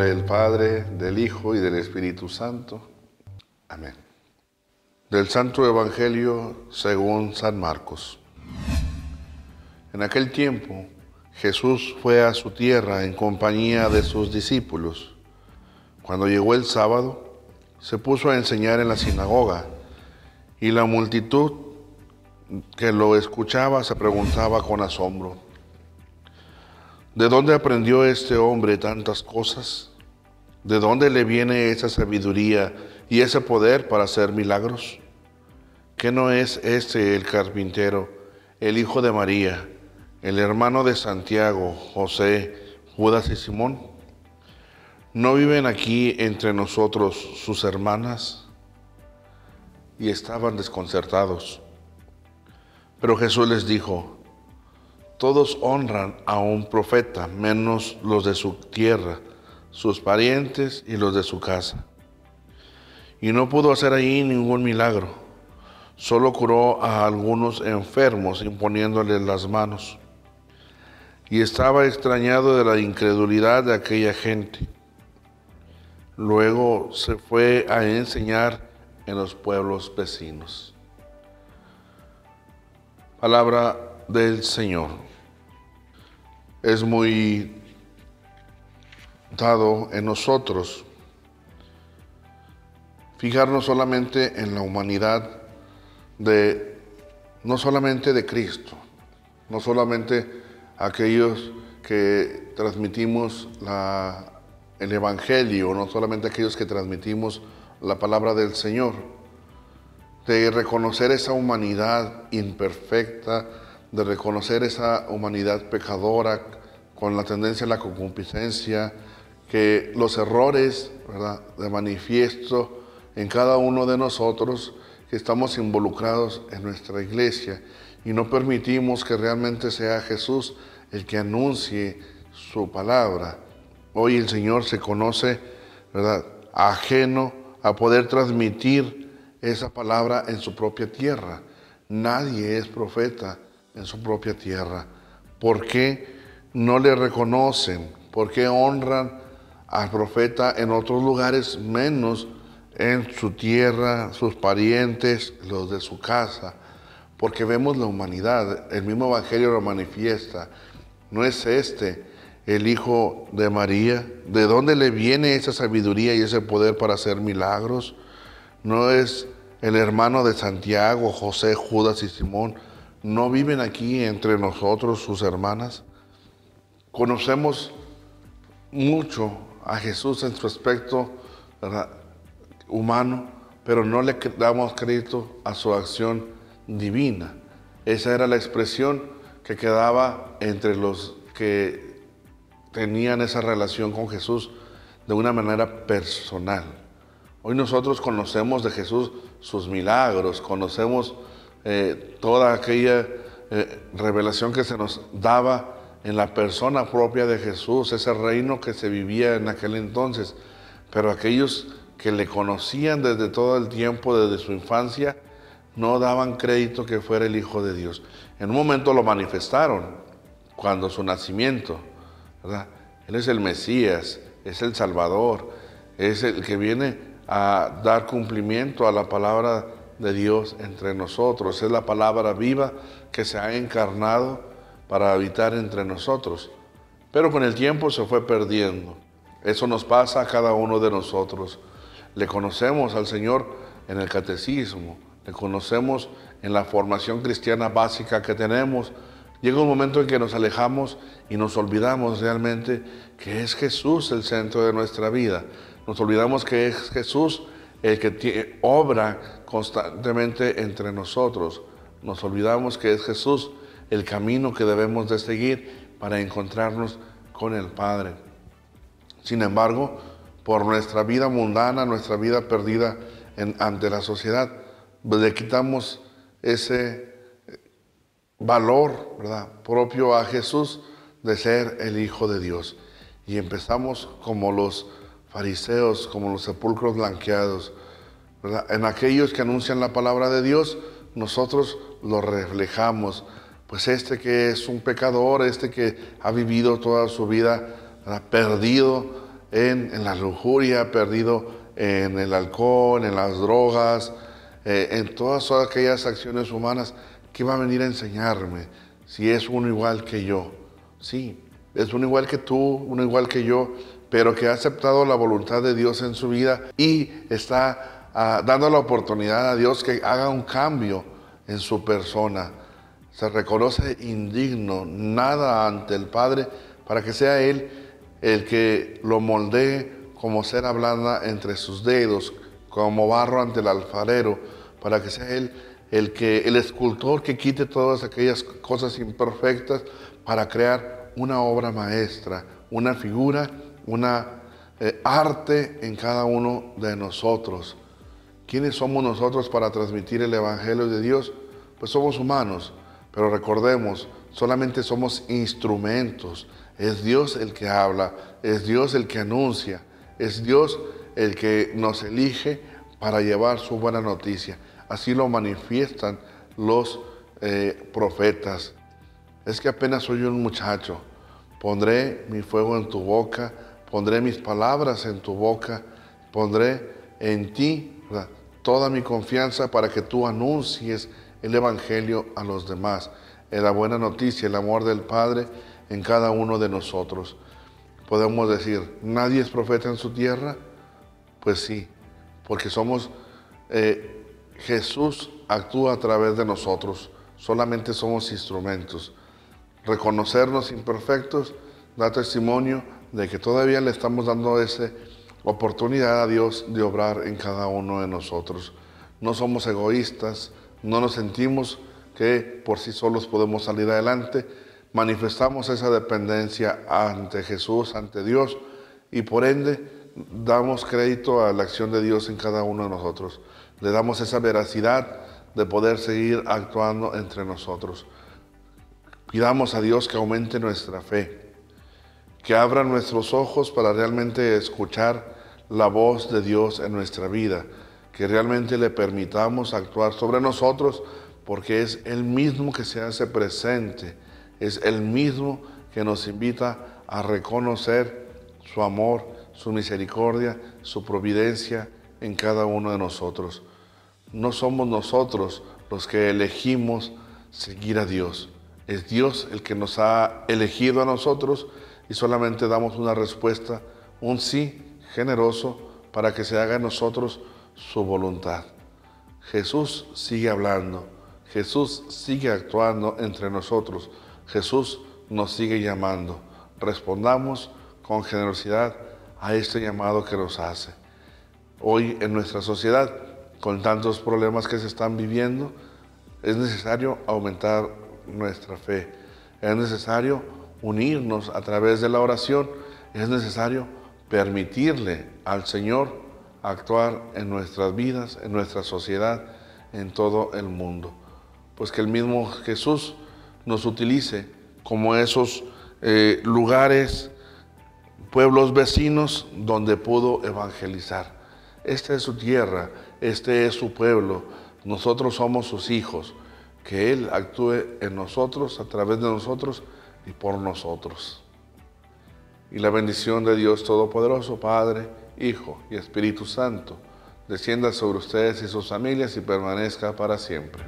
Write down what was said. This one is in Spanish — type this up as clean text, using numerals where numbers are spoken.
nombre del Padre, del Hijo y del Espíritu Santo. Amén. Del Santo Evangelio según San Marcos. En aquel tiempo, Jesús fue a su tierra en compañía de sus discípulos. Cuando llegó el sábado, se puso a enseñar en la sinagoga, y la multitud que lo escuchaba se preguntaba con asombro: ¿de dónde aprendió este hombre tantas cosas? ¿De dónde le viene esa sabiduría y ese poder para hacer milagros? ¿Qué no es este el carpintero, el hijo de María, el hermano de Santiago, José, Judas y Simón? ¿No viven aquí entre nosotros sus hermanas? Y estaban desconcertados. Pero Jesús les dijo: todos honran a un profeta, menos los de su tierra, sus parientes y los de su casa. Y no pudo hacer ahí ningún milagro, solo curó a algunos enfermos imponiéndoles las manos. Y estaba extrañado de la incredulidad de aquella gente. Luego se fue a enseñar en los pueblos vecinos. Palabra del Señor. Es muy dado en nosotros fijarnos solamente en la humanidad no solamente de Cristo, no solamente aquellos que transmitimos el Evangelio, no solamente aquellos que transmitimos la palabra del Señor, de reconocer esa humanidad imperfecta, de reconocer esa humanidad pecadora con la tendencia a la concupiscencia, que los errores, ¿verdad?, de manifiesto en cada uno de nosotros que estamos involucrados en nuestra iglesia y no permitimos que realmente sea Jesús el que anuncie su palabra. Hoy el Señor se conoce, ¿verdad?, ajeno a poder transmitir esa palabra en su propia tierra. Nadie es profeta en su propia tierra. ¿Por qué no le reconocen? ¿Por qué honran al profeta en otros lugares menos en su tierra, sus parientes, los de su casa? Porque vemos la humanidad, el mismo Evangelio lo manifiesta. ¿No es este el hijo de María? ¿De dónde le viene esa sabiduría y ese poder para hacer milagros? ¿No es el hermano de Santiago, José, Judas y Simón? ¿No viven aquí entre nosotros sus hermanas? Conocemos mucho a Jesús en su aspecto, ¿verdad?, humano, pero no le damos crédito a su acción divina. Esa era la expresión que quedaba entre los que tenían esa relación con Jesús de una manera personal. Hoy nosotros conocemos de Jesús sus milagros, conocemos toda aquella revelación que se nos daba en la persona propia de Jesús, ese reino que se vivía en aquel entonces. Pero aquellos que le conocían desde todo el tiempo, desde su infancia, no daban crédito que fuera el Hijo de Dios. En un momento lo manifestaron, cuando su nacimiento, ¿verdad? Él es el Mesías, es el Salvador, es el que viene a dar cumplimiento a la palabra de Dios entre nosotros. Es la palabra viva que se ha encarnado para habitar entre nosotros. Pero con el tiempo se fue perdiendo. Eso nos pasa a cada uno de nosotros. Le conocemos al Señor en el catecismo, le conocemos en la formación cristiana básica que tenemos. Llega un momento en que nos alejamos y nos olvidamos realmente que es Jesús el centro de nuestra vida. Nos olvidamos que es Jesús el que obra constantemente entre nosotros. Nos olvidamos que es Jesús el camino que debemos de seguir para encontrarnos con el Padre. Sin embargo, por nuestra vida mundana, nuestra vida perdida ante la sociedad, le quitamos ese valor, ¿verdad?, propio a Jesús de ser el Hijo de Dios. Y empezamos como los fariseos, como los sepulcros blanqueados, ¿verdad? En aquellos que anuncian la palabra de Dios, nosotros lo reflejamos. Pues este que es un pecador, este que ha vivido toda su vida, ¿verdad?, perdido, en la lujuria, perdido en el alcohol, en las drogas, en todas aquellas acciones humanas, ¿qué va a venir a enseñarme si es uno igual que yo? Sí, es uno igual que tú, uno igual que yo, pero que ha aceptado la voluntad de Dios en su vida y está dando la oportunidad a Dios que haga un cambio en su persona. Se reconoce indigno, nada ante el Padre, para que sea Él el que lo moldee como cera blanda entre sus dedos, como barro ante el alfarero, para que sea Él el escultor que quite todas aquellas cosas imperfectas para crear una obra maestra, una figura, una arte en cada uno de nosotros. ¿Quiénes somos nosotros para transmitir el Evangelio de Dios? Pues somos humanos, pero recordemos, solamente somos instrumentos. Es Dios el que habla, es Dios el que anuncia, es Dios el que nos elige para llevar su buena noticia. Así lo manifiestan los profetas. Es que apenas soy un muchacho, pondré mi fuego en tu boca, pondré mis palabras en tu boca, pondré en ti, ¿verdad?, toda mi confianza para que tú anuncies el Evangelio a los demás, en la buena noticia, el amor del Padre en cada uno de nosotros. Podemos decir, ¿nadie es profeta en su tierra? Pues sí, porque somos, Jesús actúa a través de nosotros, solamente somos instrumentos. Reconocernos imperfectos da testimonio de que todavía le estamos dando esa oportunidad a Dios de obrar en cada uno de nosotros. No somos egoístas, no nos sentimos que por sí solos podemos salir adelante. Manifestamos esa dependencia ante Jesús, ante Dios, y por ende damos crédito a la acción de Dios en cada uno de nosotros. Le damos esa veracidad de poder seguir actuando entre nosotros. Pidamos a Dios que aumente nuestra fe, que abra nuestros ojos para realmente escuchar la voz de Dios en nuestra vida, que realmente le permitamos actuar sobre nosotros, porque es Él mismo que se hace presente, es Él mismo que nos invita a reconocer su amor, su misericordia, su providencia en cada uno de nosotros. No somos nosotros los que elegimos seguir a Dios. Es Dios el que nos ha elegido a nosotros y solamente damos una respuesta, un sí generoso para que se haga en nosotros su voluntad. Jesús sigue hablando, Jesús sigue actuando entre nosotros, Jesús nos sigue llamando. Respondamos con generosidad a este llamado que nos hace. Hoy en nuestra sociedad, con tantos problemas que se están viviendo, es necesario aumentar nuestra fe, es necesario unirnos a través de la oración, es necesario permitirle al Señor actuar en nuestras vidas, en nuestra sociedad, en todo el mundo. Pues que el mismo Jesús nos utilice como esos lugares, pueblos vecinos donde pudo evangelizar. Esta es su tierra, este es su pueblo, nosotros somos sus hijos. Que Él actúe en nosotros, a través de nosotros y por nosotros. Y la bendición de Dios Todopoderoso, Padre, Hijo y Espíritu Santo, descienda sobre ustedes y sus familias y permanezca para siempre.